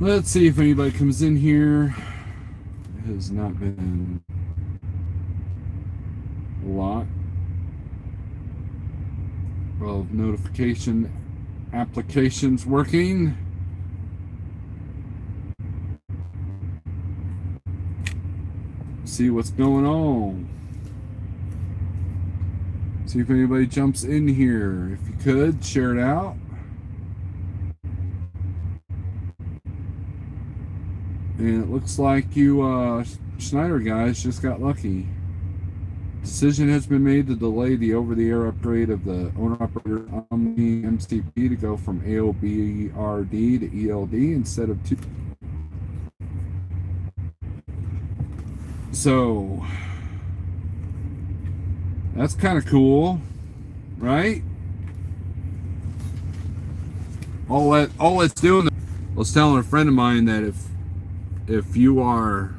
Let's see if anybody comes in here. It has not been a lot of notification applications working. See what's going on. See if anybody jumps in here. If you could, share it out. And it looks like you Schneider guys just got lucky. Decision has been made to delay the over-the-air upgrade of the owner-operator Omni MCP to go from AOBRD to ELD instead of 2. So that's kind of cool, right? All it's doing. I was telling a friend of mine that if you are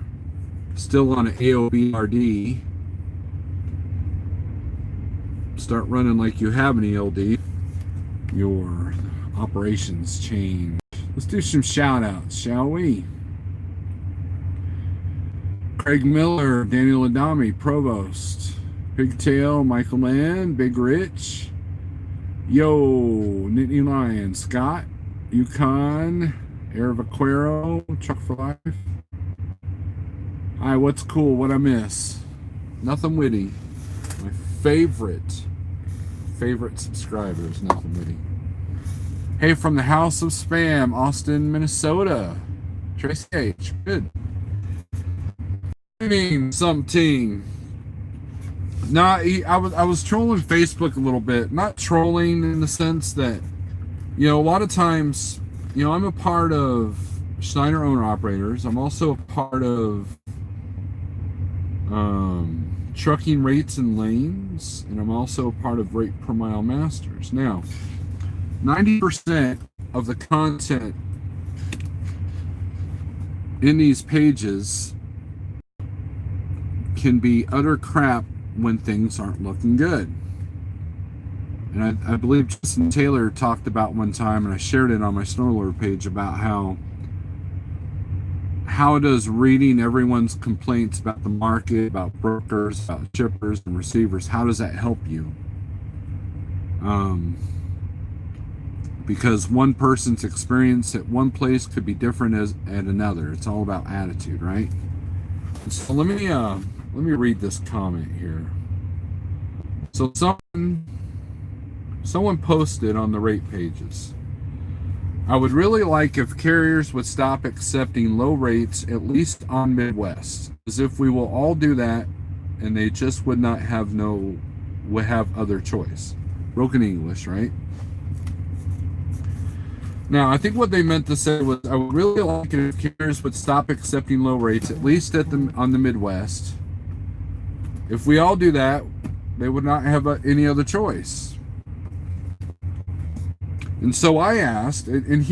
still on an AOBRD, start running like you have an ELD, your operations change. Let's do some shout outs, shall we? Craig Miller, Daniel Adami, Provost, Pigtail, Michael Mann, Big Rich, Yo, Nittany Lion, Scott, Yukon, Air Vaquero, Chuck for Life. Hi, what's cool? What I miss? Nothing witty. My favorite subscribers, Nothing Witty. Hey, from the House of Spam, Austin, Minnesota. Tracy H. Good. Something. Nah, I was trolling Facebook a little bit. Not trolling in the sense that, a lot of times, I'm a part of Schneider owner operators. I'm also a part of trucking rates and lanes, and I'm also a part of rate per mile masters. Now, 90% of the content in these pages can be utter crap when things aren't looking good. And I believe Justin Taylor talked about one time, and I shared it on my Snorlord page, about how does reading everyone's complaints about the market, about brokers, about shippers and receivers, how does that help you? Because one person's experience at one place could be different as at another. It's all about attitude, right? So let me read this comment here. So someone posted on the rate pages, I would really like if carriers would stop accepting low rates, at least on Midwest, as if we will all do that and they just would have other choice. Broken English, right? Now, I think what they meant to say was, I would really like it if carriers would stop accepting low rates, at least on the Midwest. If we all do that, they would not have any other choice. And so I asked, and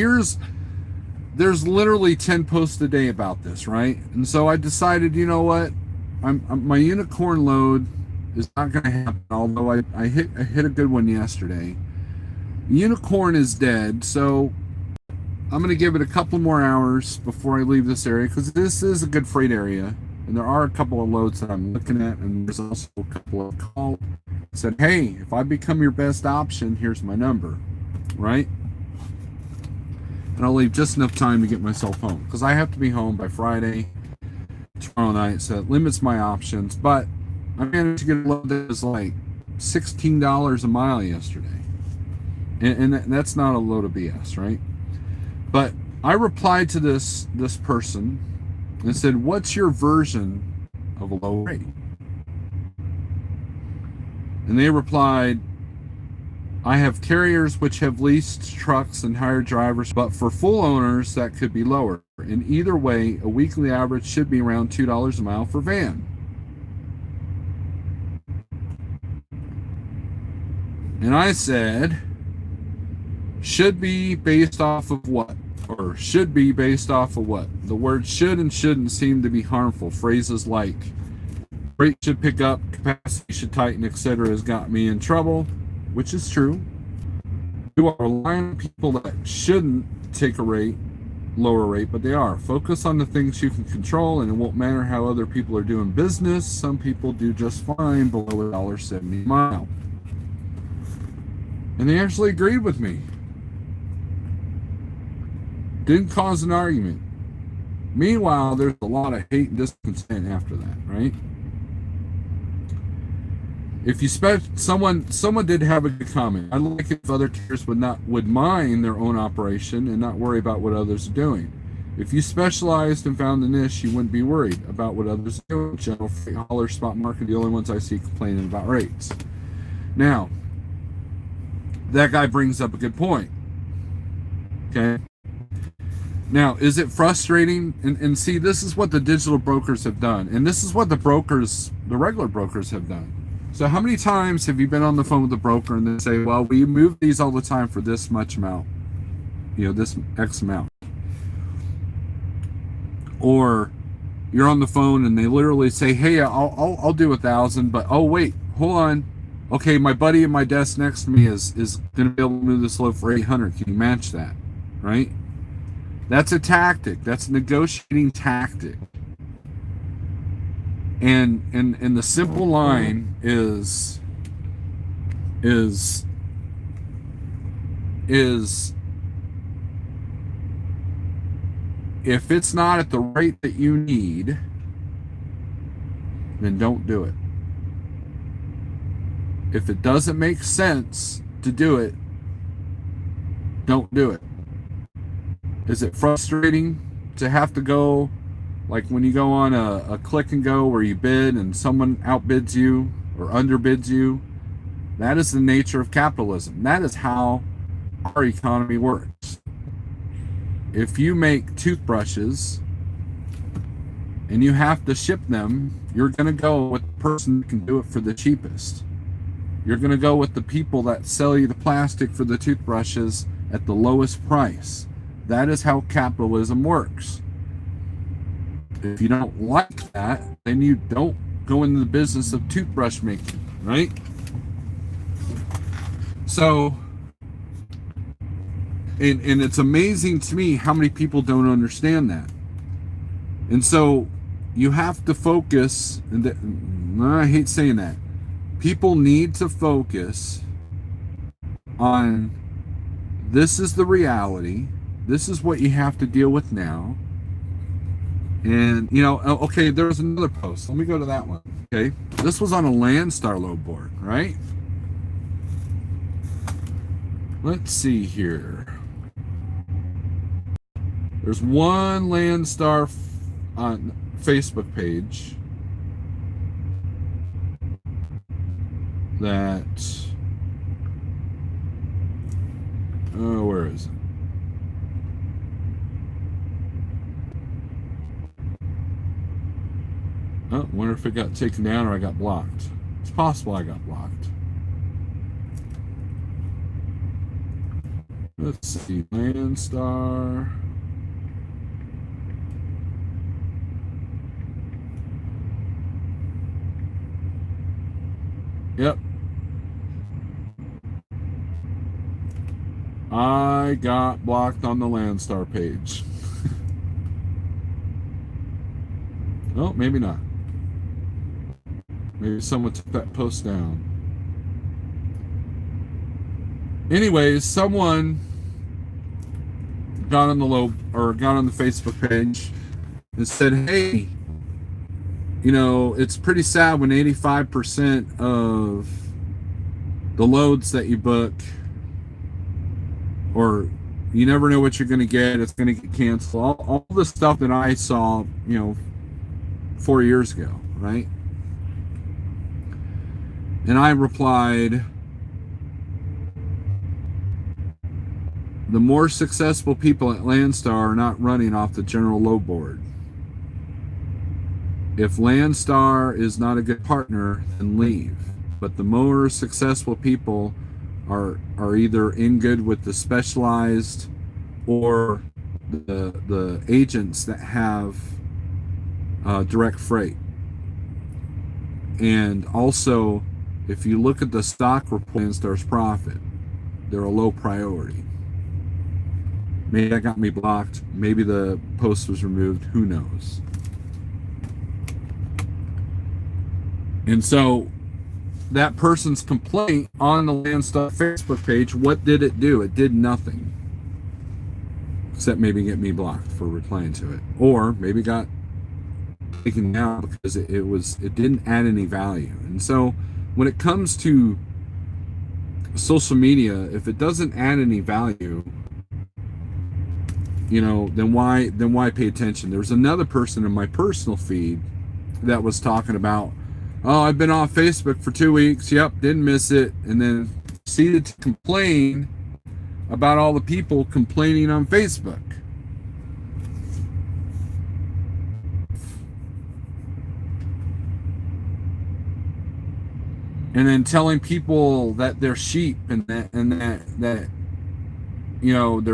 there's literally 10 posts a day about this, right? And so I decided, you know what? My unicorn load is not going to happen, although I hit a good one yesterday. Unicorn is dead, so I'm going to give it a couple more hours before I leave this area, because this is a good freight area, and there are a couple of loads that I'm looking at, and there's also a couple of calls that said, hey, if I become your best option, here's my number, right? And I'll leave just enough time to get myself home, because I have to be home by Friday, tomorrow night, so it limits my options. But I managed to get a load that was like $16 a mile yesterday. And that's not a load of BS, right? But I replied to this person and said, what's your version of a low rate? And they replied, I have carriers which have leased trucks and hired drivers, but for full owners that could be lower. In either way, a weekly average should be around $2 a mile for van. And I said, should be based off of what? Or should be based off of what? The words should and shouldn't seem to be harmful. Phrases like rate should pick up, capacity should tighten, etc. has got me in trouble, which is true. You are relying on people that shouldn't take a rate lower rate, but they are. Focus on the things you can control, and it won't matter how other people are doing business. Some people do just fine below $1.70 a mile. And they actually agreed with me. Didn't cause an argument. Meanwhile, there's a lot of hate and discontent after that, right? If you someone did have a good comment. I'd like if other carriers would mind their own operation and not worry about what others are doing. If you specialized and found a niche, you wouldn't be worried about what others are doing. General freight hauler, spot market, the only ones I see complaining about rates. Now, that guy brings up a good point. Okay. Now, is it frustrating? And see, this is what the digital brokers have done, and this is what the regular brokers have done. So how many times have you been on the phone with a broker and they say, well, we move these all the time for this much amount, this X amount? Or you're on the phone and they literally say, hey, I'll do 1,000, but oh wait, hold on. Okay, my buddy at my desk next to me is going to be able to move this load for 800. Can you match that? Right? That's a tactic. That's a negotiating tactic. And the simple line is if it's not at the rate that you need, then don't do it. If it doesn't make sense to do it, don't do it. Is it frustrating to have to go, like when you go on a click and go where you bid and someone outbids you or underbids you? That is the nature of capitalism. That is how our economy works. If you make toothbrushes and you have to ship them, you're going to go with the person that can do it for the cheapest. You're going to go with the people that sell you the plastic for the toothbrushes at the lowest price. That is how capitalism works. If you don't like that, then you don't go into the business of toothbrush making, right? So, and it's amazing to me how many people don't understand that. And so you have to focus, and I hate saying that. People need to focus on this is the reality. This is what you have to deal with now. And, okay, there was another post. Let me go to that one. Okay. This was on a Landstar load board, right? Let's see here. There's one Landstar on Facebook page that, where is it? Oh, wonder if it got taken down or I got blocked. It's possible I got blocked. Let's see, Landstar. Yep. I got blocked on the Landstar page. Oh, maybe not. Maybe someone took that post down. Anyways, someone got on the Facebook page and said, hey, it's pretty sad when 85% of the loads that you book, or you never know what you're going to get, it's going to get canceled. All the stuff that I saw, 4 years ago, right? And I replied, the more successful people at Landstar are not running off the general load board. If Landstar is not a good partner, then leave. But the more successful people are either in good with the specialized or the agents that have direct freight. And also, if you look at the stock report, Landstar's profit, they're a low priority. Maybe that got me blocked. Maybe the post was removed. Who knows? And so that person's complaint on the Land Stuff Facebook page, what did it do? It did nothing. Except maybe get me blocked for replying to it. Or maybe got taken down because it didn't add any value. And so when it comes to social media, if it doesn't add any value, then why pay attention? There's another person in my personal feed that was talking about, oh, I've been off Facebook for 2 weeks. Yep, didn't miss it. And then proceeded to complain about all the people complaining on Facebook. And then telling people that they're sheep and that they're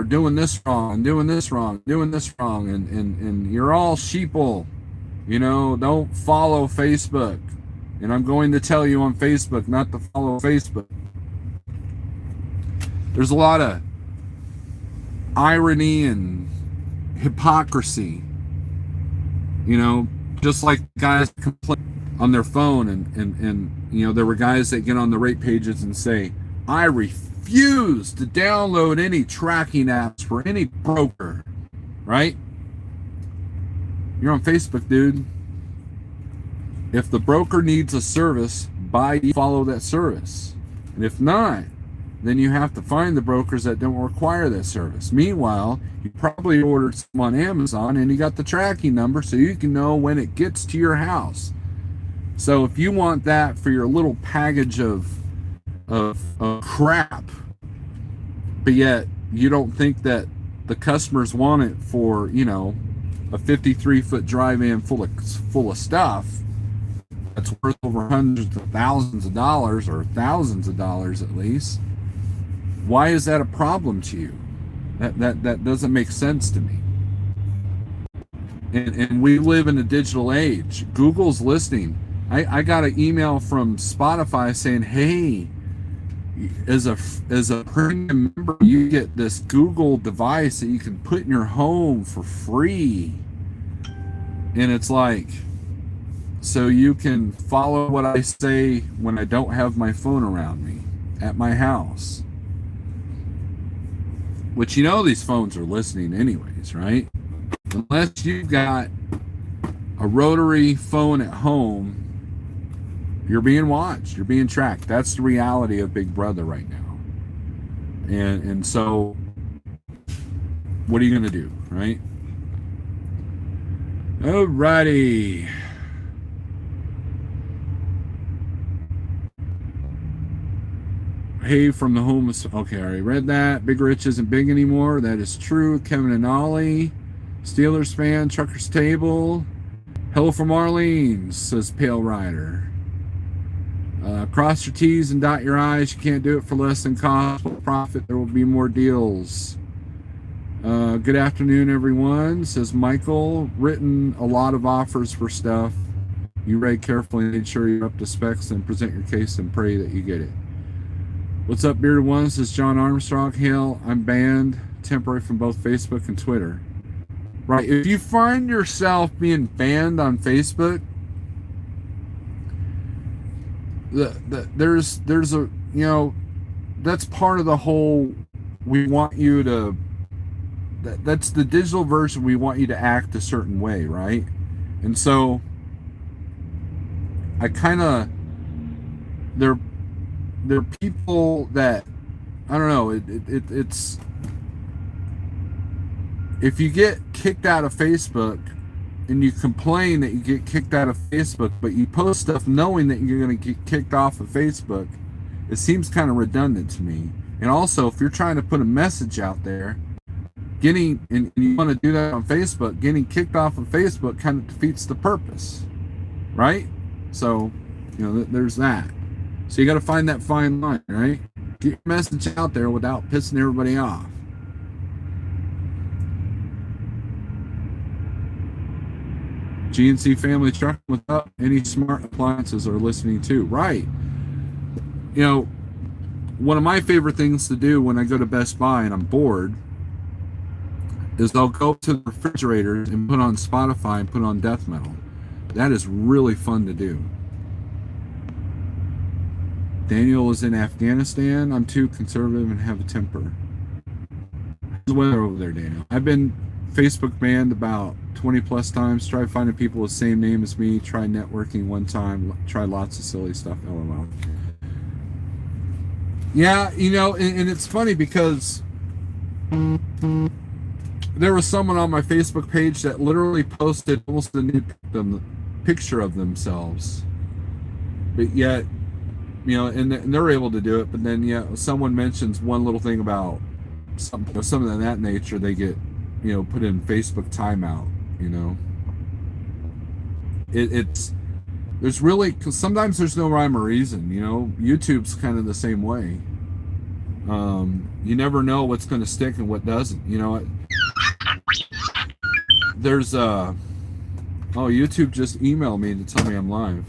doing this wrong and doing this wrong, and you're all sheeple. Don't follow Facebook. And I'm going to tell you on Facebook not to follow Facebook. There's a lot of irony and hypocrisy. Just like guys complain on their phone and there were guys that get on the rate pages and say, I refuse to download any tracking apps for any broker, right? You're on Facebook, dude. If the broker needs a service, follow that service. And if not, then you have to find the brokers that don't require that service. Meanwhile, you probably ordered some on Amazon and you got the tracking number so you can know when it gets to your house. So if you want that for your little package of crap, but yet you don't think that the customers want it for, a 53-foot dry van full of stuff that's worth over hundreds of thousands of dollars, or thousands of dollars at least, why is that a problem to you? That doesn't make sense to me. And we live in a digital age. Google's listening. I got an email from Spotify saying, hey, as a premium member, you get this Google device that you can put in your home for free. And it's like, so you can follow what I say when I don't have my phone around me at my house. Which these phones are listening anyways, right? Unless you've got a rotary phone at home, you're being watched, you're being tracked. That's the reality of Big Brother right now. And so what are you gonna do, right? Alrighty. Hey, from the home. Okay, I already read that. Big Rich isn't big anymore. That is true. Kevin and Ollie. Steelers fan. Trucker's Table. Hello from Orleans, says Pale Rider. Cross your T's and dot your I's. You can't do it for less than cost. For profit, there will be more deals. Good afternoon, everyone, says Michael. Written a lot of offers for stuff. You read carefully and made sure you're up to specs, and present your case and pray that you get it. What's up, Bearded One? Says John Armstrong. Hail, I'm banned temporary from both Facebook and Twitter. Right, if you find yourself being banned on Facebook, there's a, that's part of the whole, we want you to, that's the digital version, we want you to act a certain way, right? And so I kind of, there are people that, I don't know, it's, if you get kicked out of Facebook and you complain that you get kicked out of Facebook, but you post stuff knowing that you're going to get kicked off of Facebook, it seems kind of redundant to me. And also, if you're trying to put a message out there, and you want to do that on Facebook, getting kicked off of Facebook kind of defeats the purpose, right? So, there's that. So you got to find that fine line, right? Get your message out there without pissing everybody off. GNC Family Truck without any smart appliances are listening too. Right. One of my favorite things to do when I go to Best Buy and I'm bored is they'll go to the refrigerators and put on Spotify and put on death metal. That is really fun to do. Daniel is in Afghanistan. I'm too conservative and have a temper. How's the weather over there, Daniel? I've been Facebook banned about 20 plus times. Tried finding people with the same name as me. Tried networking one time. Tried lots of silly stuff. LOL. Yeah, you know, and it's funny because there was someone on my Facebook page that literally posted almost a new picture of themselves, but yet, you know, and they're able to do it. But then, yeah, someone mentions one little thing about something of that nature, they get, you know, put in Facebook timeout. You know, it's there's really, because sometimes there's no rhyme or reason. You know, YouTube's kind of the same way. You never know what's going to stick and what doesn't. You know, there's oh, YouTube just emailed me to tell me I'm live.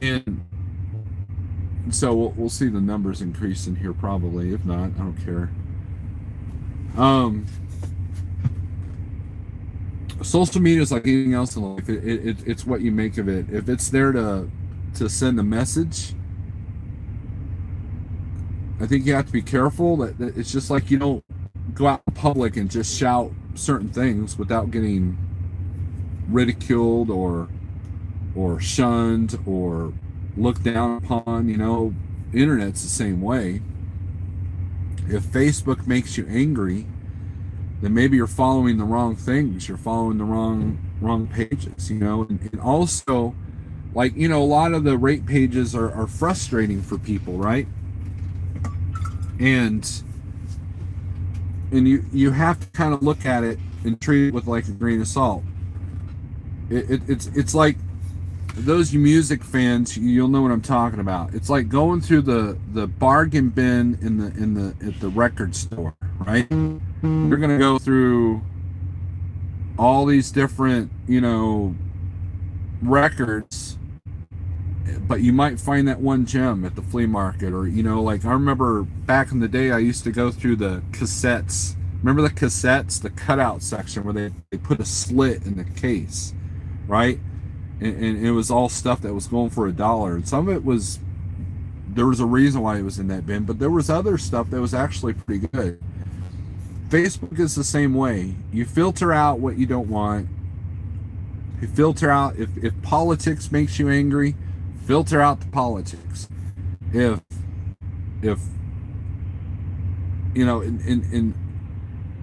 And so we'll see the numbers increase in here probably. If not, I don't care. Social media is like anything else in life. It's what you make of it. If it's there to send a message, I think you have to be careful. That it's just like you don't go out in public and just shout certain things without getting ridiculed or shunned or looked down upon. You know, internet's the same way. If Facebook makes you angry, then maybe you're following the wrong things. You're following the wrong pages. You know, and also, like, you know, a lot of the rate pages are frustrating for people, right? And you have to kind of look at it and treat it with like a grain of salt. It's like, those music fans, you'll know what I'm talking about. It's like going through the bargain bin at the record store, right? You're gonna go through all these different, you know, records, but you might find that one gem at the flea market. Or, you know, like I remember back in the day, I used to go through the cassettes. Remember the cassettes, the cutout section where they put a slit in the case, right? And it was all stuff that was going for $1. And some of it was, there was a reason why it was in that bin, but there was other stuff that was actually pretty good. Facebook is the same way. You filter out what you don't want. You filter out, if politics makes you angry, filter out the politics. If you know, and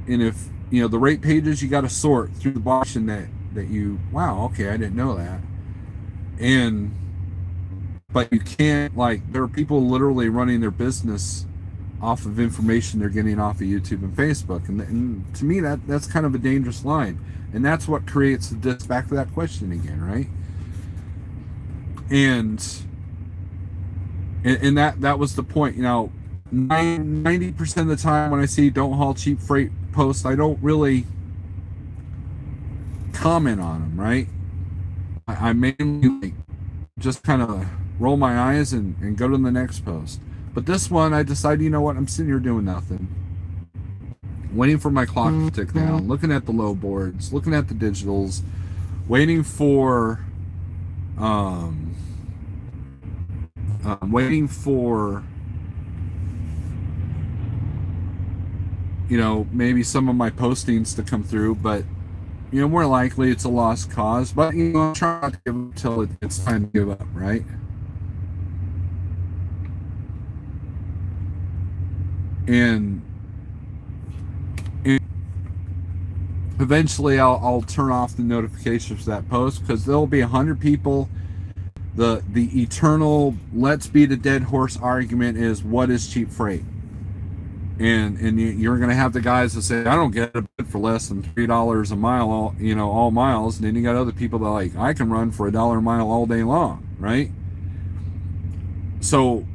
if, you know, the rate pages, you got to sort through the box and that you, wow, okay, I didn't know that. But you can't, like, there are people literally running their business off of information they're getting off of YouTube and Facebook, and to me that's kind of a dangerous line, and that's what creates this, back to that question again, right? And that was the point. You know, 90% of the time when I see don't haul cheap freight posts, I don't really comment on them, right? I mainly, like, just kind of roll my eyes and go to the next post. But this one, I decided, you know what, I'm sitting here doing nothing, waiting for my clock to tick down, looking at the low boards, looking at the digitals, waiting for you know, maybe some of my postings to come through. But, you know, more likely it's a lost cause. But, you know, I'm trying not to give up until it's time to give up, right? And eventually I'll turn off the notifications for that post, because there'll be 100 people. The eternal let's beat a dead horse argument is, what is cheap freight? And you're going to have the guys that say, I don't get a bid for less than $3 a mile, all miles. And then you got other people that are like, I can run for $1 a mile all day long, right? So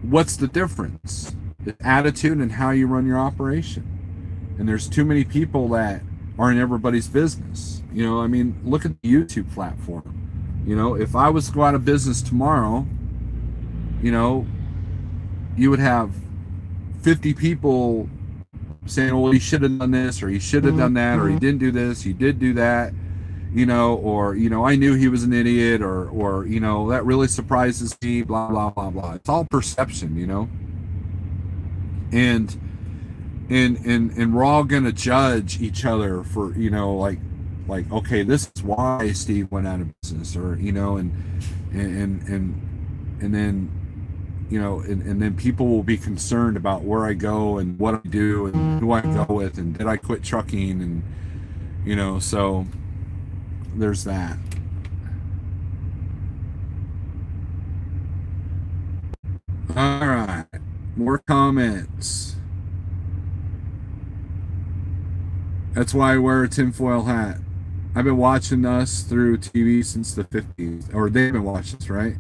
what's the difference? The attitude and how you run your operation. And there's too many people that are in everybody's business. You know, I mean, look at the YouTube platform. You know, if I was to go out of business tomorrow, you know, you would have 50 people saying, well, he should have done this, or he should have done that, or he didn't do this, he did do that, or, I knew he was an idiot, or, that really surprises me, blah, blah, blah, blah. It's all perception, and we're all going to judge each other for, like, okay, this is why Steve went out of business, or, and then, and then people will be concerned about where I go and what I do and who I go with, and did I quit trucking, and, so there's that. All right, more comments. That's why I wear a tinfoil hat. I've been watching us through TV since the 50s, or they've been watching us, right?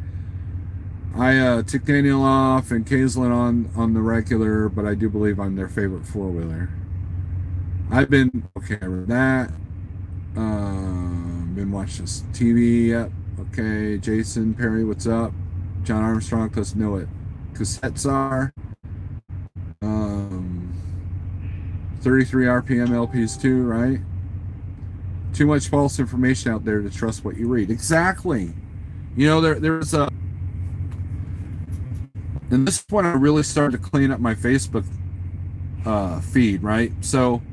I took Daniel off and Kaislin on the regular, but I do believe I'm their favorite four-wheeler. I've been, okay, I read that. Been watching this TV, yep. Okay, Jason Perry, what's up? John Armstrong doesn't know it. Cassettes are 33 RPM LPs too, right? Too much false information out there to trust what you read. Exactly. There's a, and this is when I really started to clean up my Facebook feed, right? So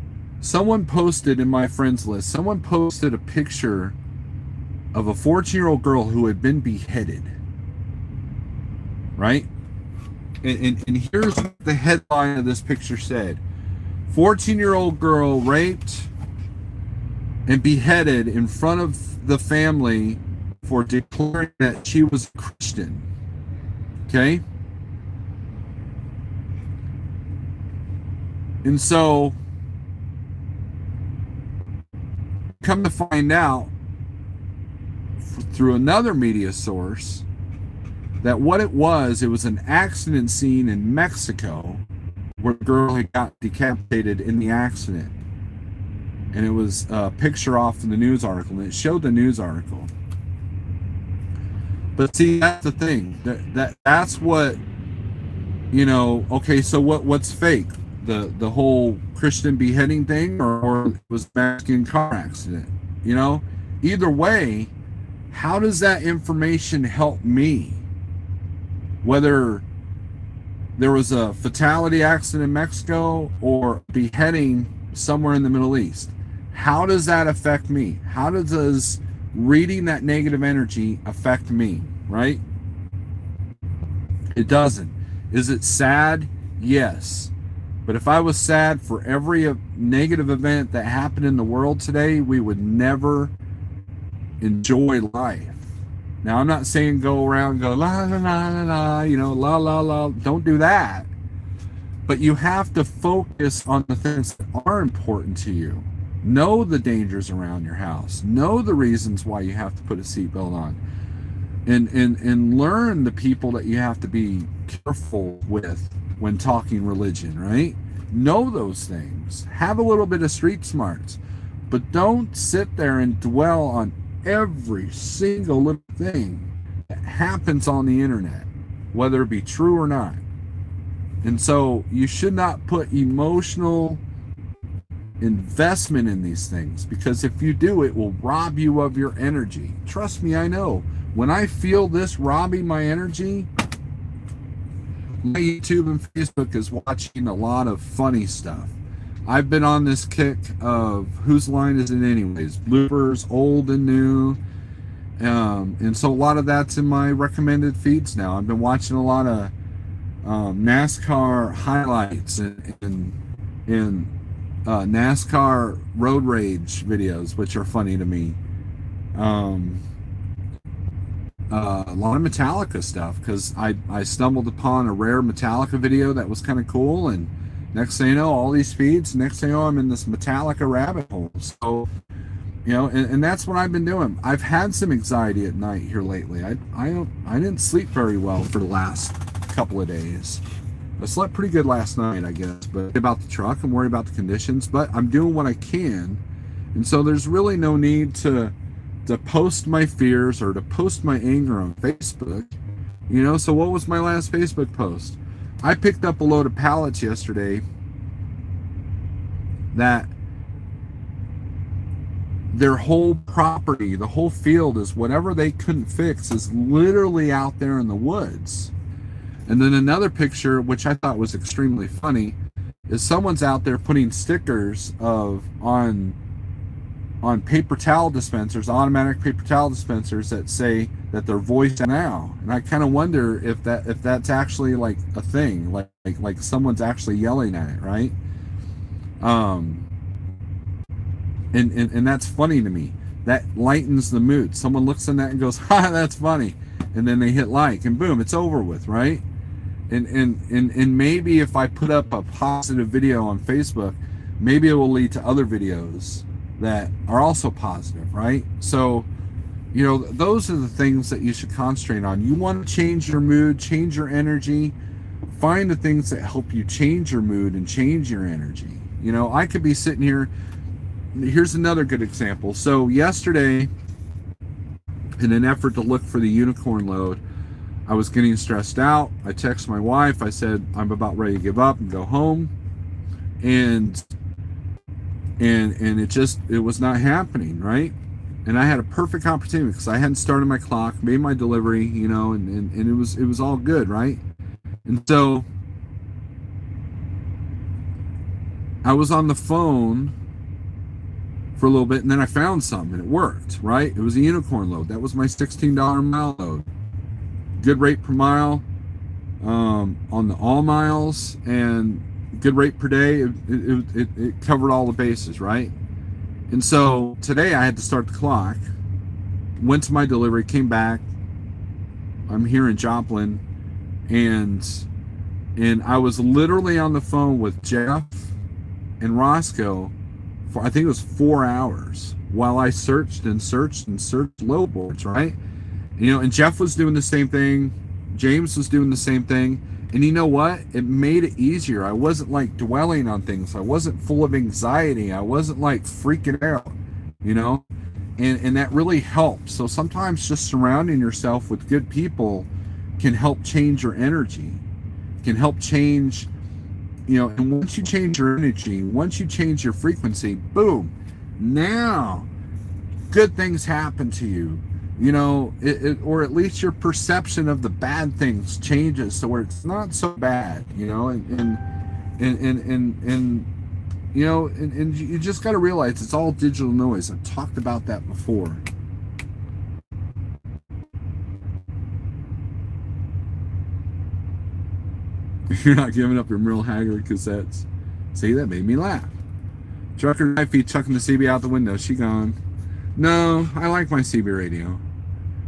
someone posted in my friends list, someone posted a picture of a 14-year-old girl who had been beheaded, right? And here's what the headline of this picture said. 14-year-old girl raped and beheaded in front of the family for declaring that she was a Christian. Okay? And so, come to find out through another media source that what it was an accident scene in Mexico where the girl had got decapitated in the accident. And it was a picture off of the news article, and it showed the news article. But see, that's the thing. That's what, okay, so what's fake? The whole Christian beheading thing, or it was a Mexican car accident? Either way, how does that information help me? Whether there was a fatality accident in Mexico or beheading somewhere in the Middle East, how does that affect me? How does reading that negative energy affect me, right? It doesn't. Is it sad? Yes. But if I was sad for every negative event that happened in the world today, we would never enjoy life. Now, I'm not saying go around and go, la, la, la, la, la, la, la, la. Don't do that. But you have to focus on the things that are important to you. Know the dangers around your house. Know the reasons why you have to put a seatbelt on. And learn the people that you have to be careful with when talking religion, right? Know those things. Have a little bit of street smarts. But don't sit there and dwell on every single little thing that happens on the internet, whether it be true or not. And so you should not put emotional investment in these things, because if you do, it will rob you of your energy. Trust me, I know. When I feel this robbing my energy, my YouTube and Facebook is watching a lot of funny stuff. I've been on this kick of Whose Line Is It Anyways? Bloopers, old and new. And so a lot of that's in my recommended feeds now. I've been watching a lot of NASCAR highlights and NASCAR road rage videos, which are funny to me. A lot of Metallica stuff, because I stumbled upon a rare Metallica video that was kind of cool, and next thing you know, all these feeds, next thing you know, I'm in this Metallica rabbit hole. So, and that's what I've been doing. I've had some anxiety at night here lately. I didn't sleep very well for the last couple of days. I slept pretty good last night, I guess, but about the truck, I'm worried about the conditions, but I'm doing what I can. And so there's really no need to post my fears or to post my anger on Facebook. So what was my last Facebook post? I picked up a load of pallets yesterday that their whole property, the whole field is whatever they couldn't fix is literally out there in the woods. And then another picture, which I thought was extremely funny, is someone's out there putting stickers on paper towel dispensers, automatic paper towel dispensers, that say that they're voiced now. And I kind of wonder if that's actually like a thing, like someone's actually yelling at it, right? And that's funny to me. That lightens the mood. Someone looks in that and goes, "Ha, that's funny," and then they hit like, and boom, it's over with, right? And maybe if I put up a positive video on Facebook, maybe it will lead to other videos that are also positive, right? So, those are the things that you should concentrate on. You want to change your mood, change your energy, find the things that help you change your mood and change your energy. I could be sitting here. Here's another good example. So yesterday, in an effort to look for the unicorn load, I was getting stressed out. I texted my wife. I said, I'm about ready to give up and go home. And it was not happening, right? And I had a perfect opportunity because I hadn't started my clock, made my delivery, and it was all good, right? And so I was on the phone for a little bit, and then I found some, and it worked, right? It was a unicorn load. That was my $16 mile load. Good rate per mile on the all miles, and good rate per day. It covered all the bases, right? And so today I had to start the clock, went to my delivery, came back. I'm here in Joplin, and I was literally on the phone with Jeff and Roscoe for, I think it was 4 hours, while I searched load boards, right? And Jeff was doing the same thing. James was doing the same thing. And you know what? It made it easier. I wasn't like dwelling on things. I wasn't full of anxiety. I wasn't like freaking out, and that really helps. So sometimes just surrounding yourself with good people can help change your energy, can help change, and once you change your energy, once you change your frequency, boom, now good things happen to you. Or at least your perception of the bad things changes to where it's not so bad, and you just got to realize it's all digital noise. I've talked about that before. You're not giving up your Merle Haggard cassettes. See, that made me laugh. Trucker Knifey chucking the CB out the window. She gone. No, I like my CB radio.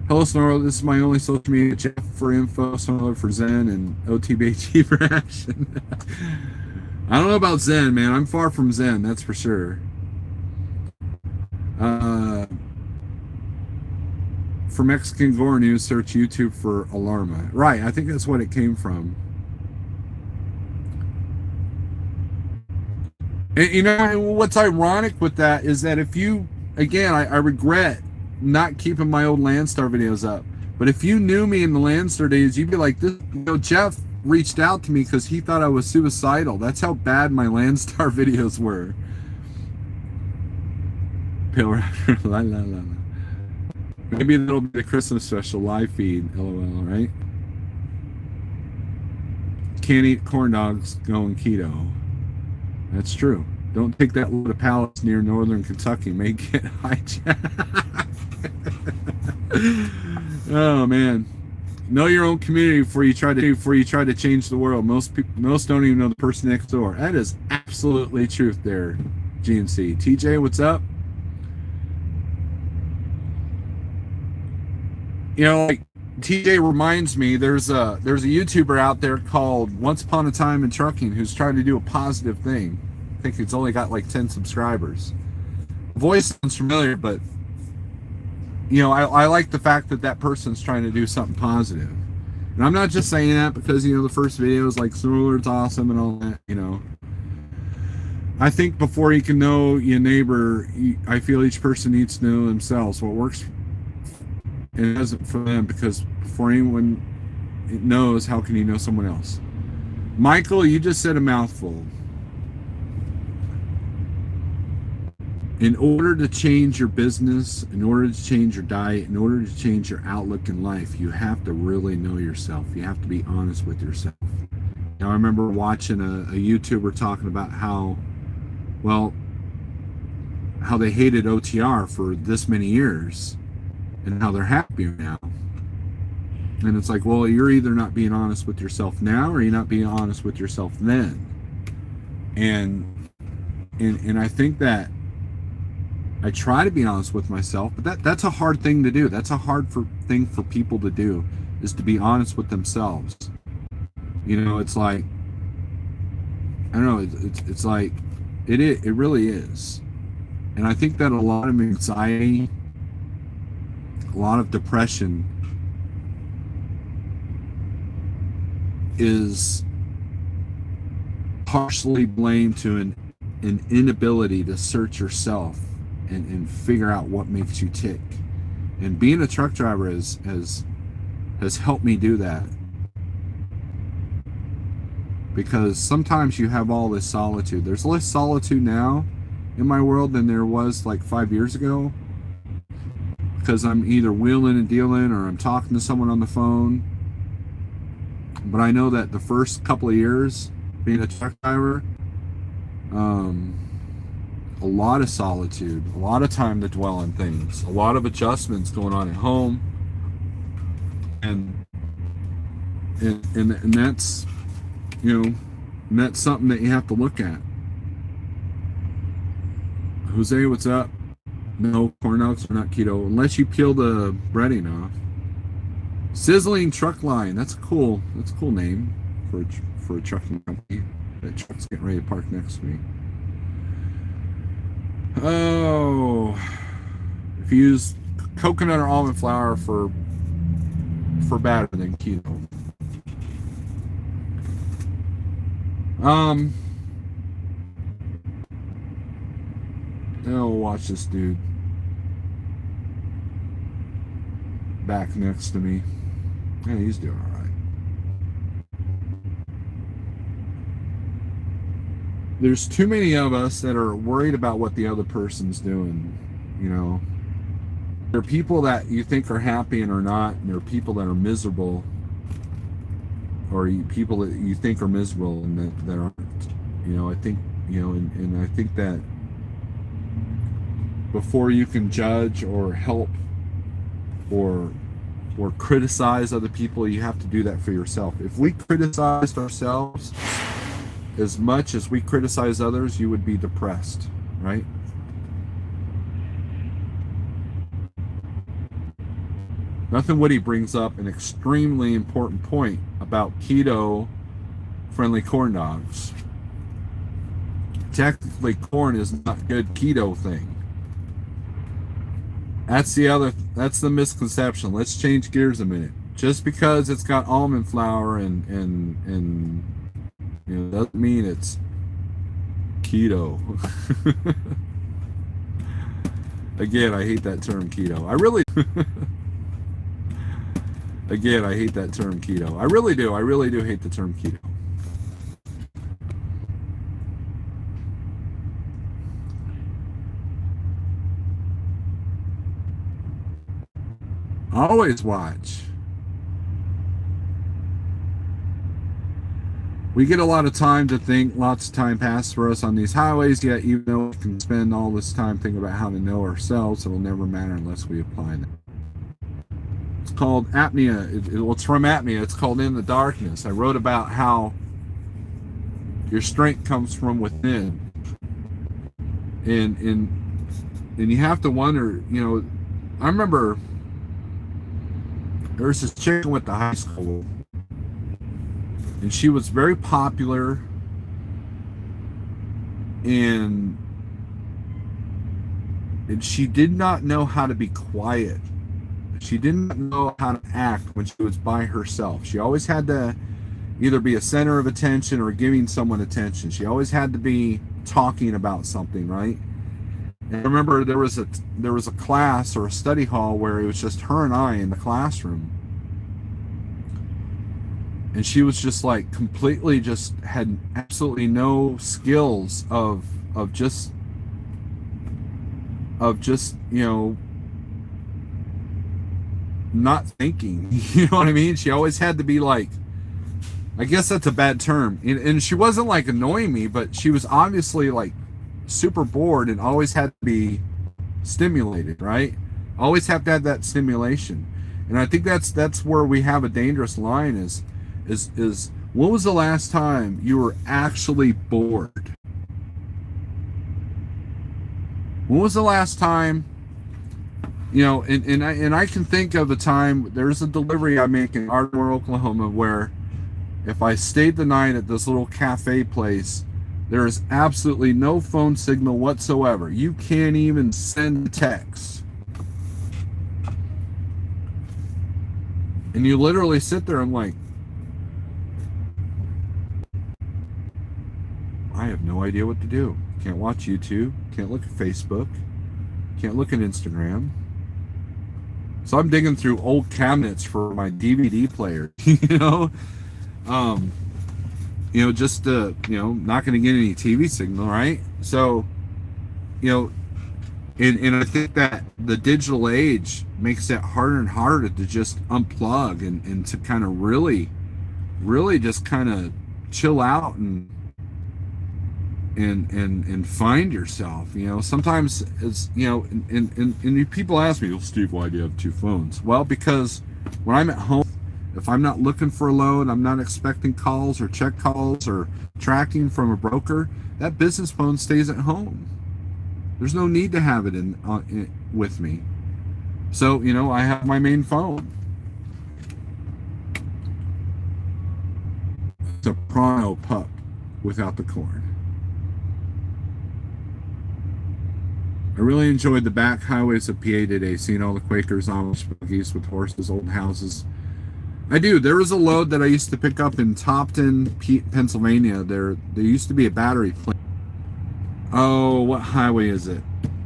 Hello, Snarl. This is my only social media. Jeff for info, Snarl for Zen, and OTBHE for action. I don't know about Zen, man. I'm far from Zen, that's for sure. For Mexican gore news, search YouTube for Alarma. Right, I think that's what it came from. And what's ironic with that is that if you, again, I regret not keeping my old Landstar videos up, but if you knew me in the Landstar days, you'd be like, this, Jeff reached out to me because he thought I was suicidal. That's how bad my Landstar videos were. Pale Raptor, la la la la. Maybe a little bit of Christmas special live feed, lol, right? Can't eat corn dogs going keto. That's true. Don't take that load of pallets near northern Kentucky. May get hijacked. Oh man, know your own community before you try to change the world. Most don't even know the person next door. That is absolutely truth there, GNC. TJ, what's up? Like TJ reminds me, there's a YouTuber out there called Once Upon a Time in Trucking who's trying to do a positive thing. I think it's only got like 10 subscribers. Voice sounds familiar, but I like the fact that person's trying to do something positive. And I'm not just saying that because the first video is like Snurler's awesome and all that. I think before you can know your neighbor, I feel each person needs to know themselves what works and it doesn't for them, because before anyone knows, how can you know someone else? Michael, you just said a mouthful. In order to change your business, in order to change your diet, in order to change your outlook in life, you have to really know yourself. You have to be honest with yourself. Now, I remember watching a YouTuber talking about how they hated OTR for this many years and how they're happier now. And it's like, well, you're either not being honest with yourself now or you're not being honest with yourself then. And I think that I try to be honest with myself, but that's a hard thing to do. That's a hard thing for people to do, is to be honest with themselves. You know, it's like, I don't know, it's like, it really is. And I think that a lot of anxiety, a lot of depression is partially blamed to an inability to search yourself and figure out what makes you tick. And being a truck driver has helped me do that. Because sometimes you have all this solitude. There's less solitude now in my world than there was like 5 years ago. Because I'm either wheeling and dealing or I'm talking to someone on the phone. But I know that the first couple of years being a truck driver, a lot of solitude, a lot of time to dwell on things, a lot of adjustments going on at home, and that's, you know, and that's something that you have to look at. Jose, what's up? No, corn dogs are not keto unless you peel the breading off. Sizzling Truck Line. That's a cool name for a trucking company. That truck's getting ready to park next to me. Oh, if you use coconut or almond flour for batter than keto. I'll watch this dude back next to me. Yeah, he's doing all right. There's too many of us that are worried about what the other person's doing, you know. There are people that you think are happy and are not, and there are people that are miserable, or people that you think are miserable and that aren't. You know, I think, you know, and I think that before you can judge or help or criticize other people, you have to do that for yourself. If we criticized ourselves as much as we criticize others, you would be depressed, right? Nothing Woody brings up an extremely important point about keto-friendly corn dogs. Technically, corn is not a good keto thing. That's the misconception. Let's change gears a minute. Just because it's got almond flour and you know, doesn't mean it's keto. Again, I hate that term keto. I really Again, I hate that term keto. I really do. I really do hate the term keto. Always watch. We get a lot of time to think, lots of time passes for us on these highways, yet even though we can spend all this time thinking about how to know ourselves, it'll never matter unless we apply them. It's called apnea. It's from apnea. It's called In the Darkness. I wrote about how your strength comes from within. And you have to wonder, you know, I remember there was this chick I went to high school with, and she was very popular, and she did not know how to be quiet. She didn't know how to act when she was by herself. She always had to either be a center of attention or giving someone attention. She always had to be talking about something, right? And I remember there was a class or a study hall where it was just her and I in the classroom. and she was just like completely just had absolutely no skills of just you know, not thinking. You know what I mean? She always had to be like, I guess that's a bad term, and she wasn't like annoying me, but she was obviously like super bored and always had to be stimulated, right? Always have to have that stimulation. And I think that's where we have a dangerous line is when was the last time you were actually bored? When was the last time, you know, and I can think of a time, there's a delivery I make in Ardmore, Oklahoma, where if I stayed the night at this little cafe place, there is absolutely no phone signal whatsoever. You can't even send a text. And you literally sit there and like, I have no idea what to do. Can't watch YouTube. Can't look at Facebook. Can't look at Instagram. So I'm digging through old cabinets for my DVD player, you know? You know, just you know, not going to get any TV signal, right? So, you know, and I think that the digital age makes it harder and harder to just unplug and to kind of really just kind of chill out and find yourself. You know, sometimes it's, you know, and people ask me, well, Steve, why do you have two phones? Well, because when I'm at home, if I'm not looking for a load, I'm not expecting calls or check calls or tracking from a broker, that business phone stays at home. There's no need to have it in with me. So, you know, I have my main phone. It's a Prano pup without the corn. I really enjoyed the back highways of PA today, seeing all the Quakers, Amish buggies with horses, old houses. I do. There was a load that I used to pick up in Topton, Pennsylvania. There used to be a battery plant. Oh, what highway is it?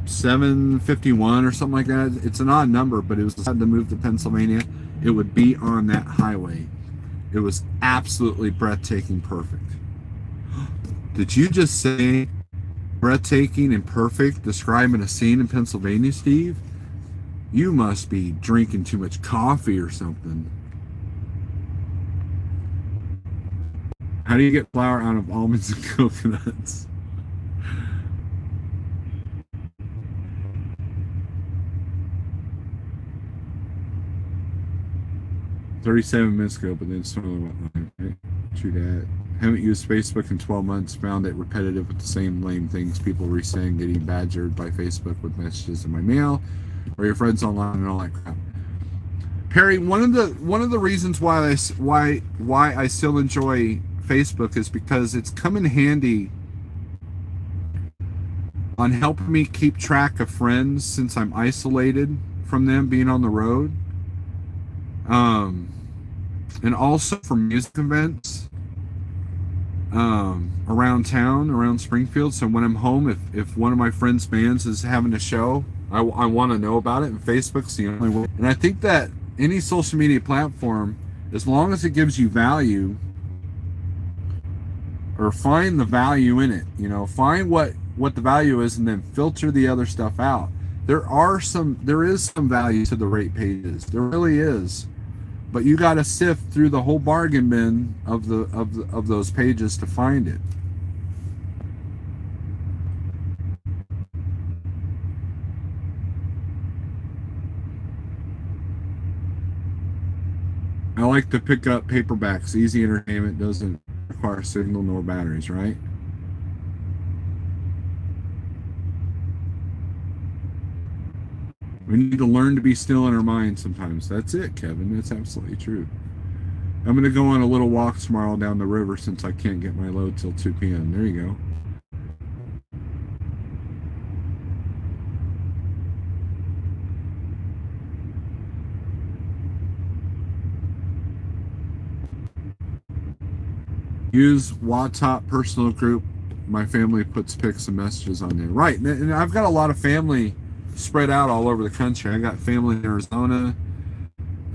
751 or something like that. It's an odd number, but it was decided to move to Pennsylvania. It would be on that highway. It was absolutely breathtaking perfect. Did you just say breathtaking and perfect describing a scene in Pennsylvania, Steve? You must be drinking too much coffee or something. How do you get flour out of almonds and coconuts? 37 minutes ago, but then it's totally went live. True that. Haven't used Facebook in 12 months. Found it repetitive with the same lame things. People resend, getting badgered by Facebook with messages in my mail, or your friends online and all that crap. Perry, one of the reasons why I still enjoy Facebook is because it's come in handy on helping me keep track of friends since I'm isolated from them being on the road. And also for music events around town, around Springfield. So when I'm home, if one of my friends' bands is having a show, I want to know about it, and Facebook's the only way. And I think that any social media platform, as long as it gives you value, or find the value in it, you know, find what the value is and then filter the other stuff out. There is some value to the rate pages. There really is. But you got to sift through the whole bargain bin of those pages to find it. I like to pick up paperbacks. Easy entertainment, doesn't require signal nor batteries, right? We need to learn to be still in our mind sometimes. That's it, Kevin. That's absolutely true. I'm going to go on a little walk tomorrow down the river since I can't get my load till 2 p.m. There you go. Use WhatsApp personal group. My family puts pics and messages on there. Right. And I've got a lot of family spread out all over the country. I got family in Arizona,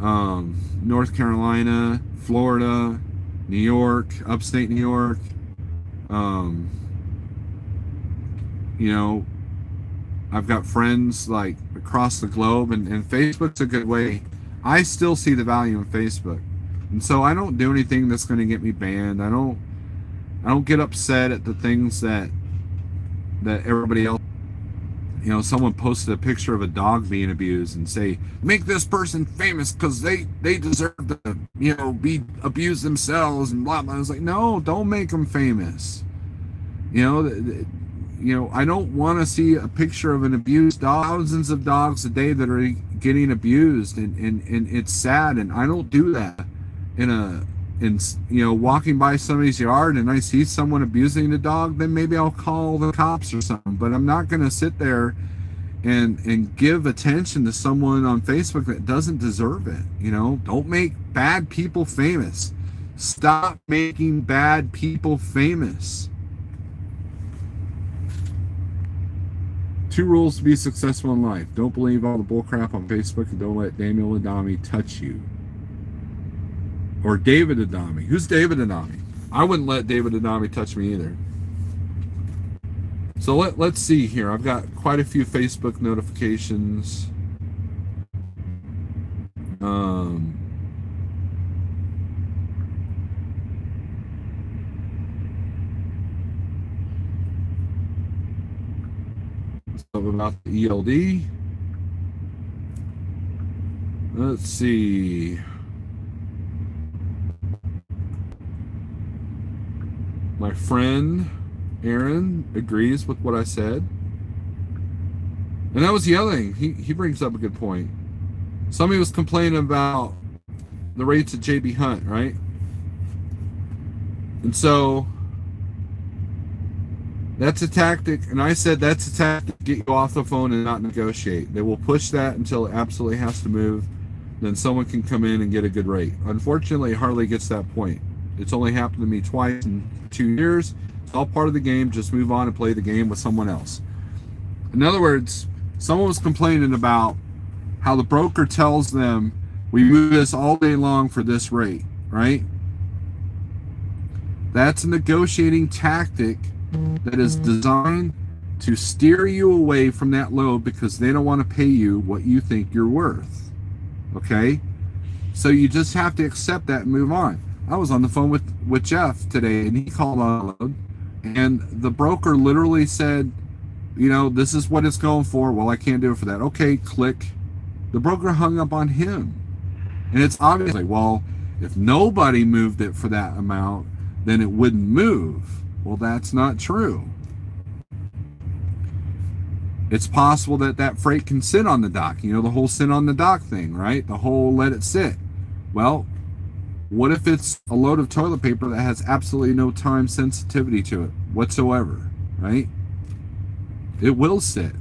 North Carolina, Florida, New York, upstate New York. Um, you know, I've got friends like across the globe, and Facebook's a good way. I still see the value in Facebook, and so I don't do anything that's going to get me banned. I don't get upset at the things that everybody else. You know, someone posted a picture of a dog being abused and say, make this person famous because they deserve to, you know, be abused themselves and blah blah. I was like, no, don't make them famous. You know, I don't want to see a picture of an abused dog. Thousands of dogs a day that are getting abused, and it's sad. And I don't do that in you know, walking by somebody's yard and I see someone abusing the dog, then maybe I'll call the cops or something. But I'm not going to sit there and give attention to someone on Facebook that doesn't deserve it. You know, don't make bad people famous. Stop making bad people famous. 2 rules to be successful in life. Don't believe all the bullcrap on Facebook, and don't let Daniel Adami touch you. Or David Adami. Who's David Adami? I wouldn't let David Adami touch me either. So let's see here. I've got quite a few Facebook notifications. Stuff about the ELD. Let's see. My friend Aaron agrees with what I said. And that was the other thing. He brings up a good point. Somebody was complaining about the rates at JB Hunt, right? And so that's a tactic, and I said that's a tactic to get you off the phone and not negotiate. They will push that until it absolutely has to move. Then someone can come in and get a good rate. Unfortunately, it hardly gets that point. It's only happened to me twice in 2 years. It's all part of the game. Just move on and play the game with someone else. In other words, someone was complaining about how the broker tells them, we move this all day long for this rate, right? That's a negotiating tactic that is designed to steer you away from that load because they don't want to pay you what you think you're worth. Okay? So you just have to accept that and move on. I was on the phone with Jeff today, and he called on a load, and the broker literally said, you know, this is what it's going for. Well, I can't do it for that. Okay, click. The broker hung up on him. And it's obviously, well, if nobody moved it for that amount, then it wouldn't move. Well, that's not true. It's possible that that freight can sit on the dock. You know, the whole sit on the dock thing, right? The whole let it sit. Well, what if it's a load of toilet paper that has absolutely no time sensitivity to it whatsoever, right? It will sit.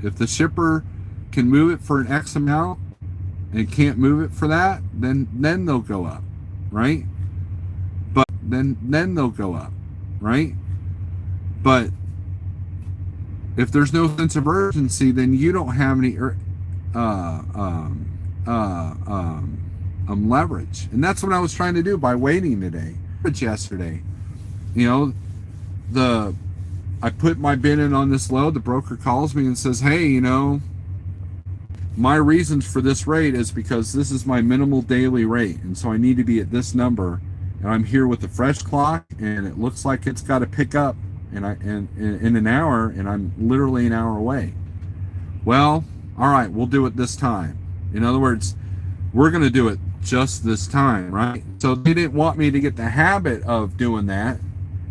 If the shipper can move it for an X amount and can't move it for that, then they'll go up, right? But then they'll go up, right? But if there's no sense of urgency, then you don't have any leverage. And that's what I was trying to do by waiting today. Yesterday, you know, I put my bid in on this load. The broker calls me and says, hey, you know, my reasons for this rate is because this is my minimal daily rate, and so I need to be at this number, and I'm here with the fresh clock, and it looks like it's got to pick up in an hour, and I'm literally an hour away. Well, all right, we'll do it this time. In other words, we're going to do it just this time, right? So they didn't want me to get the habit of doing that,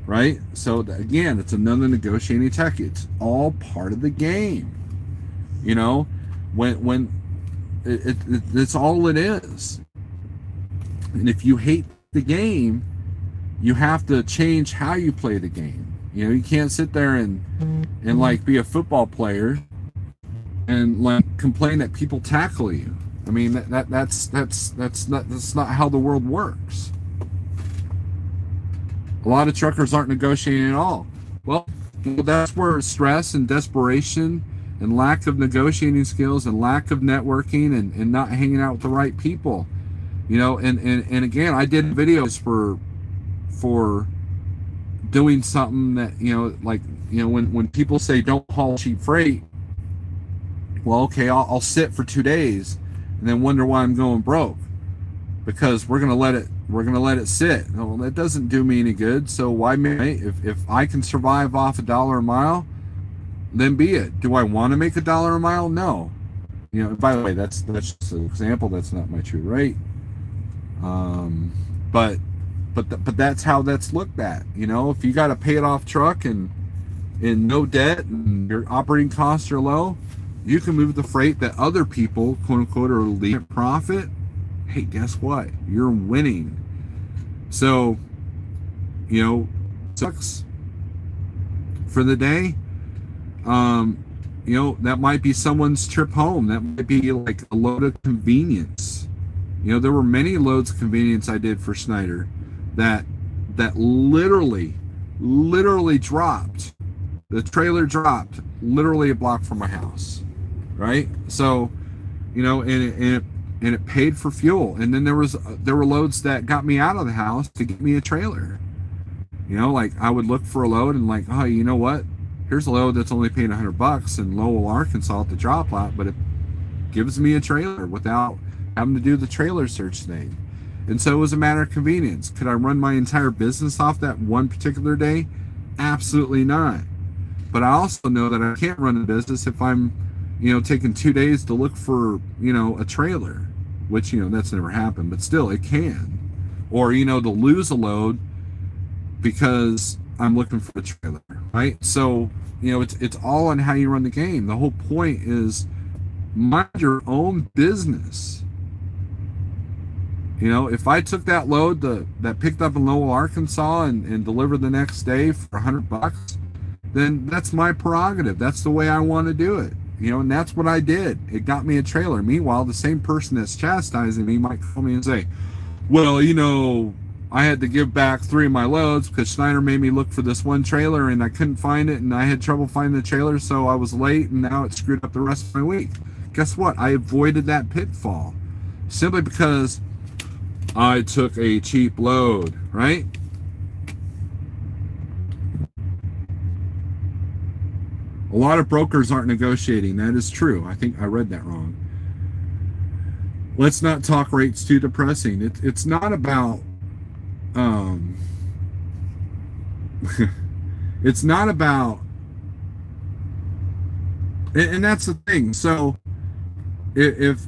right? So again, it's another negotiating tactic. It's all part of the game. You know, when it's all it is. And if you hate the game, you have to change how you play the game. You know, you can't sit there and like be a football player and like complain that people tackle you. I mean, that's not how the world works. A lot of truckers aren't negotiating at all. Well, that's where stress and desperation and lack of negotiating skills and lack of networking and not hanging out with the right people, you know, and again, I did videos for for doing something that, like, when people say don't haul cheap freight, well, okay, I'll sit for 2 days and then wonder why I'm going broke, because we're gonna let it sit. Well, that doesn't do me any good. So why if I can survive off $1 a mile, then be it. Do I want to make $1 a mile? No. By the way, that's just an example. That's not my true rate. But that's how that's looked at. If you got a paid off truck and in no debt and your operating costs are low, you can move the freight that other people, quote unquote, are leaving profit. Hey, guess what? You're winning. So, sucks for the day. That might be someone's trip home. That might be like a load of convenience. There were many loads of convenience I did for Schneider that literally dropped. The trailer dropped literally a block from my house, right? So, and it paid for fuel. And then there were loads that got me out of the house to get me a trailer. Like I would look for a load and like, oh, you know what? Here's a load that's only paying $100 in Lowell, Arkansas at the drop lot, but it gives me a trailer without having to do the trailer search thing. And so it was a matter of convenience. Could I run my entire business off that one particular day? Absolutely not. But I also know that I can't run a business if I'm, taking 2 days to look for, a trailer, which, that's never happened, but still it can. Or, to lose a load because I'm looking for a trailer, right? So, it's all on how you run the game. The whole point is mind your own business. If I took that load that picked up in Lowell, Arkansas and delivered the next day for $100, then that's my prerogative. That's the way I want to do it. And that's what I did. It got me a trailer. Meanwhile, the same person that's chastising me might call me and say, well, I had to give back 3 of my loads because Schneider made me look for this one trailer and I couldn't find it and I had trouble finding the trailer, so I was late and now it screwed up the rest of my week. Guess what? I avoided that pitfall simply because I took a cheap load, right? A lot of brokers aren't negotiating. That is true. I think I read that wrong. Let's not talk rates too depressing. It's not about it's not about, and that's the thing. So if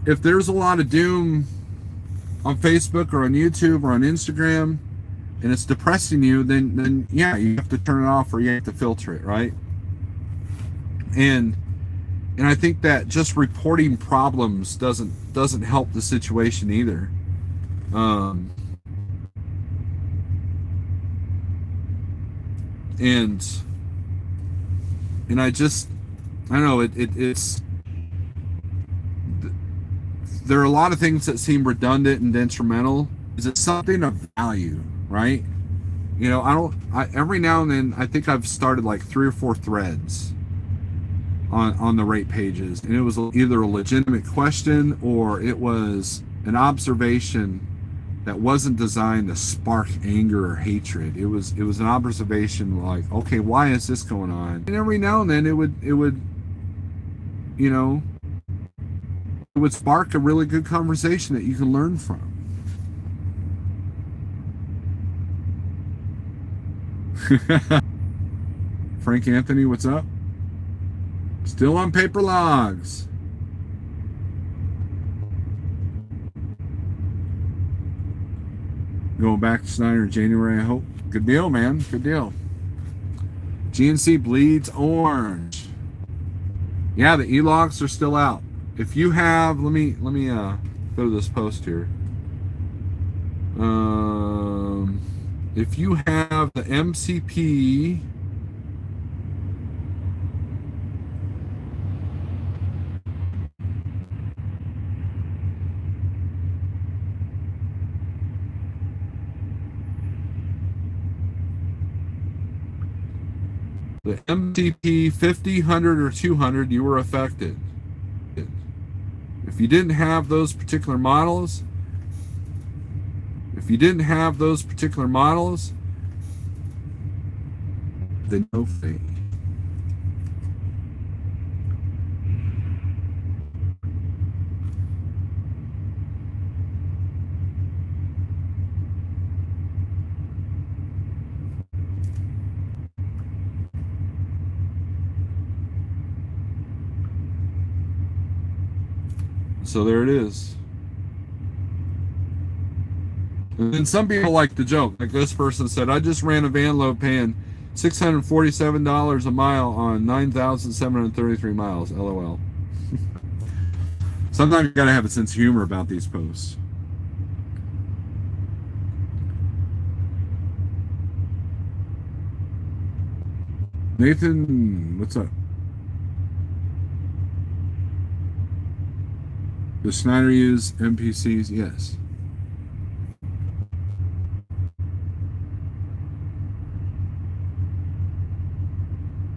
there's a lot of doom on Facebook or on YouTube or on Instagram and it's depressing you, then yeah, you have to turn it off or you have to filter it, right? And I think that just reporting problems doesn't help the situation either. And I don't know, it's there are a lot of things that seem redundant and detrimental. Is it something of value, right? Every now and then I think I've started like 3 or 4 threads on the rate pages, and it was either a legitimate question or it was an observation that wasn't designed to spark anger or hatred. It was an observation like, okay, why is this going on? And every now and then it would spark a really good conversation that you can learn from. Frank Anthony, what's up? Still on paper logs. Going back to Schneider in January, I hope. Good deal, man. Good deal. GNC bleeds orange. Yeah, the e-logs are still out. If you have, let me go to this post here. If you have the MCP the MCP 50, 100, or 200, you were affected. If you didn't have those particular models, If you didn't have those particular models, then no fee. So there it is. And then some people like the joke. Like this person said, I just ran a van load paying $647 a mile on 9,733 miles. LOL. Sometimes you gotta have a sense of humor about these posts. Nathan, what's up? Does Schneider use NPCs? Yes.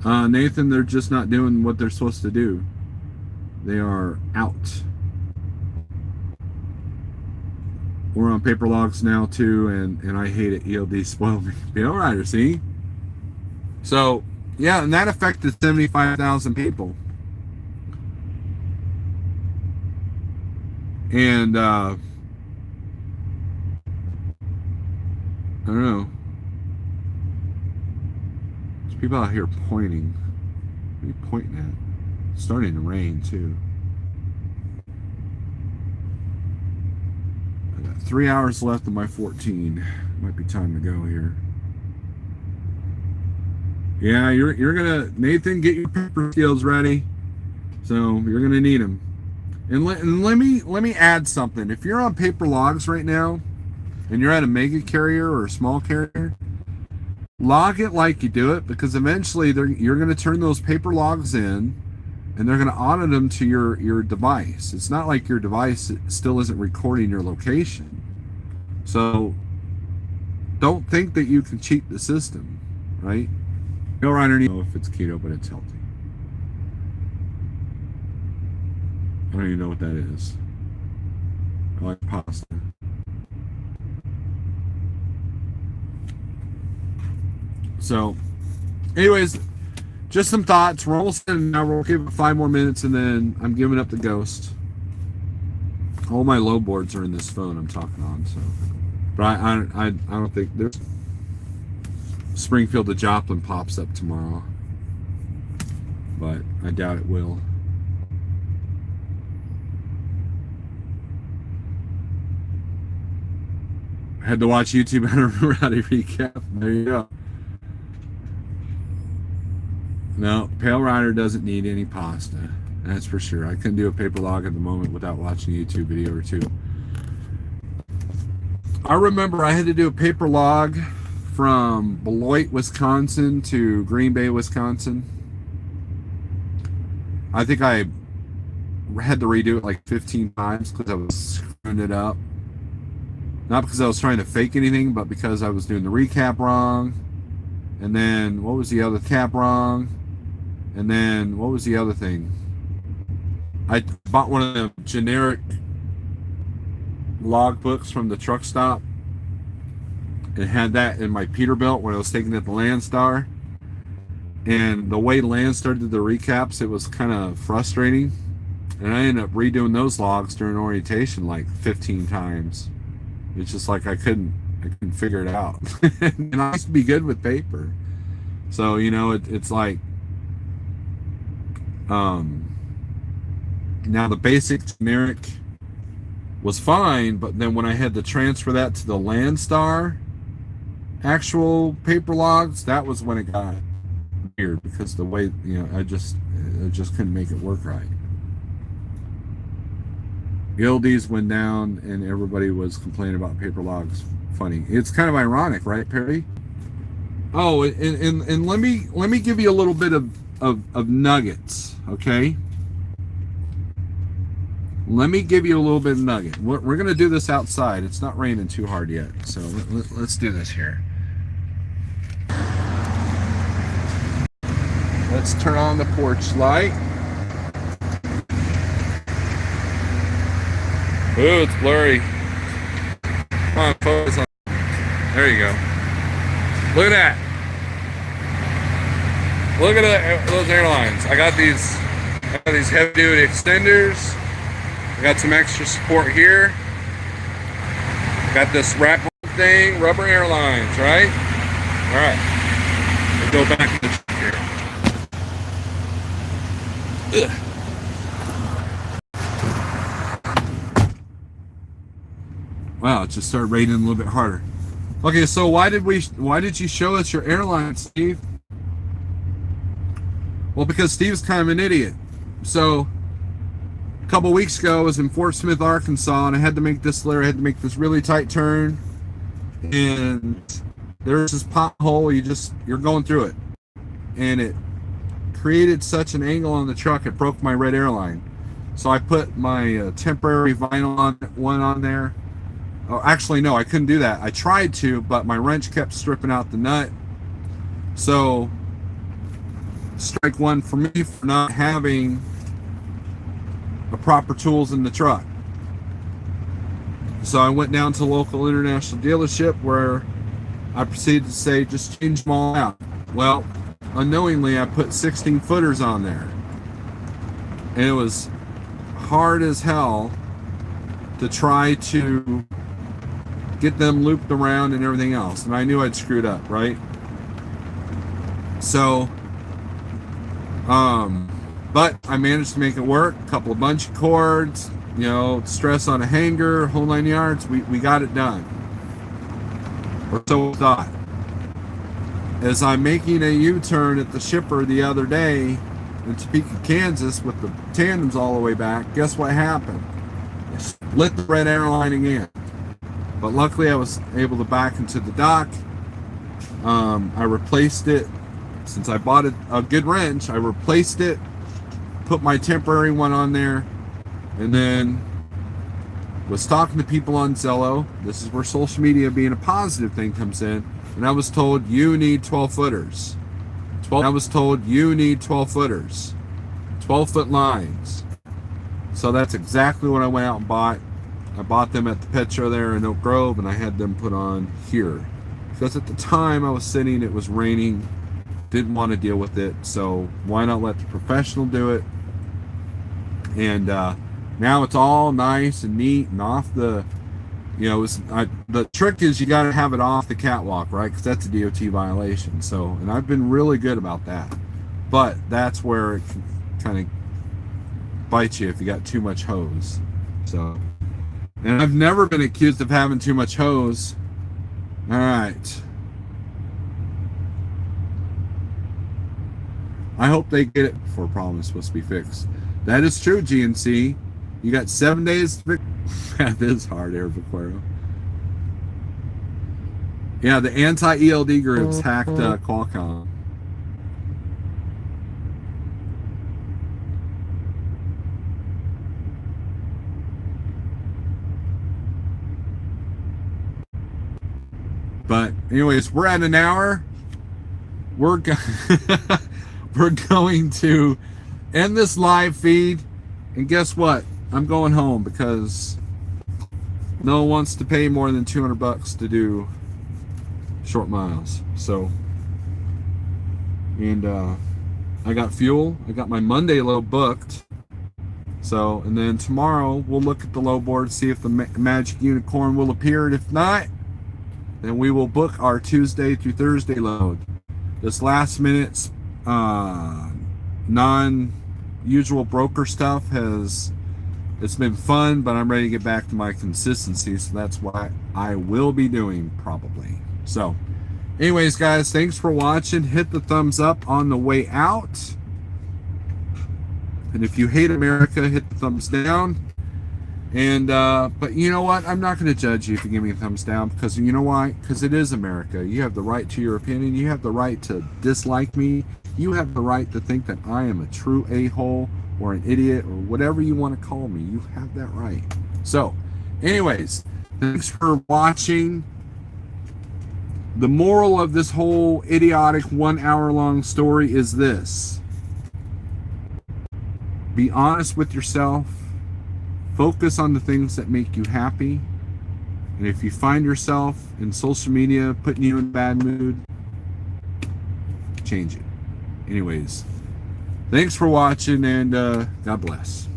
Nathan, they're just not doing what they're supposed to do. They are out. We're on paper logs now too, and I hate it. ELD spoiled me. Be all right, see? So, yeah, and that affected 75,000 people. And I don't know. There's people out here pointing. What are you pointing at? It's starting to rain too. I got 3 hours left of my 14. Might be time to go here. Yeah, you're gonna, Nathan, get your paper skills ready. So you're gonna need them. And let me add something. If you're on paper logs right now, and you're at a mega carrier or a small carrier, log it like you do it, because eventually you're going to turn those paper logs in, and they're going to audit them to your device. It's not like your device still isn't recording your location. So don't think that you can cheat the system, right? Go right underneath. I don't know if it's keto, but it's healthy. I don't even know what that is. I like pasta. So, anyways, just some thoughts. We're almost in now. We'll give it 5 more minutes, and then I'm giving up the ghost. All my low boards are in this phone I'm talking on. So, but I don't think there's Springfield to Joplin pops up tomorrow, but I doubt it will. I had to watch YouTube. I don't remember how to recap. There you go. No, Pale Rider doesn't need any pasta. That's for sure. I couldn't do a paper log at the moment without watching a YouTube video or two. I remember I had to do a paper log from Beloit, Wisconsin to Green Bay, Wisconsin. I think I had to redo it like 15 times because I was screwing it up. Not because I was trying to fake anything, but because I was doing the recap wrong. And then, what was the other cap wrong? And then, what was the other thing? I bought one of the generic log books from the truck stop. And had that in my Peterbilt when I was taking it to Landstar. And the way Landstar did the recaps, it was kind of frustrating. And I ended up redoing those logs during orientation like 15 times. It's just like I couldn't figure it out. And I used to be good with paper. So, you know, it's like now the basic generic was fine, but then when I had to transfer that to the Landstar actual paper logs, that was when it got weird, because the way, you know, I just couldn't make it work right. Guildies went down and everybody was complaining about paper logs. Funny. It's kind of ironic, right, Perry? Oh, and let me give you a little bit of nuggets, okay? Let me give you a little bit of nugget. We're going to do this outside. It's not raining too hard yet, so let's do this here. Let's turn on the porch light. Ooh, it's blurry. Come on, focus on. There you go. Look at that. Look at those airlines. I got these heavy duty extenders. I got some extra support here. Got this wrap thing, Rubber Airlines, right? All right. We'll go back to the truck here. Ugh. Wow, it just started raining a little bit harder. Okay, so why did you show us your airline, Steve? Well, because Steve's kind of an idiot. So a couple weeks ago, I was in Fort Smith, Arkansas, and I had to make this really tight turn, and there's this pothole. You're going through it, and it created such an angle on the truck, it broke my red airline. So I put my temporary vinyl one on there. Oh, actually, no, I couldn't do that. I tried to, but my wrench kept stripping out the nut. So strike one for me for not having the proper tools in the truck. So I went down to the local international dealership where I proceeded to say, just change them all out. Well, unknowingly, I put 16 footers on there. And it was hard as hell to try to get them looped around and everything else. And I knew I'd screwed up, right? So, but I managed to make it work. A couple of bunch of cords, stress on a hanger, whole 9 yards. We got it done. Or so we thought. As I'm making a U-turn at the shipper the other day in Topeka, Kansas, with the tandems all the way back, guess what happened? I split the red airline again. But luckily I was able to back into the dock. I replaced it. Since I bought a good wrench, I replaced it, put my temporary one on there, and then was talking to people on Zello. This is where social media being a positive thing comes in. And I was told, you need 12 footers. 12-foot lines. So that's exactly what I went out and bought. I bought them at the pet show there in Oak Grove, and I had them put on here. Because at the time I was sitting, it was raining, didn't want to deal with it, so why not let the professional do it? And now it's all nice and neat and off the, the trick is you got to have it off the catwalk, right? Because that's a DOT violation. So, and I've been really good about that. But that's where it can kind of bite you if you got too much hose. So, and I've never been accused of having too much hose. All right. I hope they get it before a problem is supposed to be fixed. That is true, GNC. You got 7 days to fix. That is hard, Air Vaquero. Yeah, the anti-ELD groups hacked Qualcomm. But anyways, we're at an hour. We're going to end this live feed, and guess what? I'm going home because no one wants to pay more than $200 to do short miles. So, and I got fuel. I got my Monday load booked. So, and then tomorrow we'll look at the load board, see if the magic unicorn will appear, and if not, then we will book our Tuesday through Thursday load. This last minute non-usual broker stuff it's been fun, but I'm ready to get back to my consistency, so that's what I will be doing probably. So anyways, guys, thanks for watching. Hit the thumbs up on the way out, and if you hate America, hit the thumbs down. And but you know what, I'm not going to judge you if you give me a thumbs down, because you know why? Because it is America. You have the right to your opinion. You have the right to dislike me. You have the right to think that I am a true a-hole or an idiot or whatever you want to call me. You have that right. So anyways, thanks for watching. The moral of this whole idiotic 1 hour long story is this: be honest with yourself. Focus on the things that make you happy, And if you find yourself in social media putting you in a bad mood, change it. Anyways, thanks for watching, and God bless.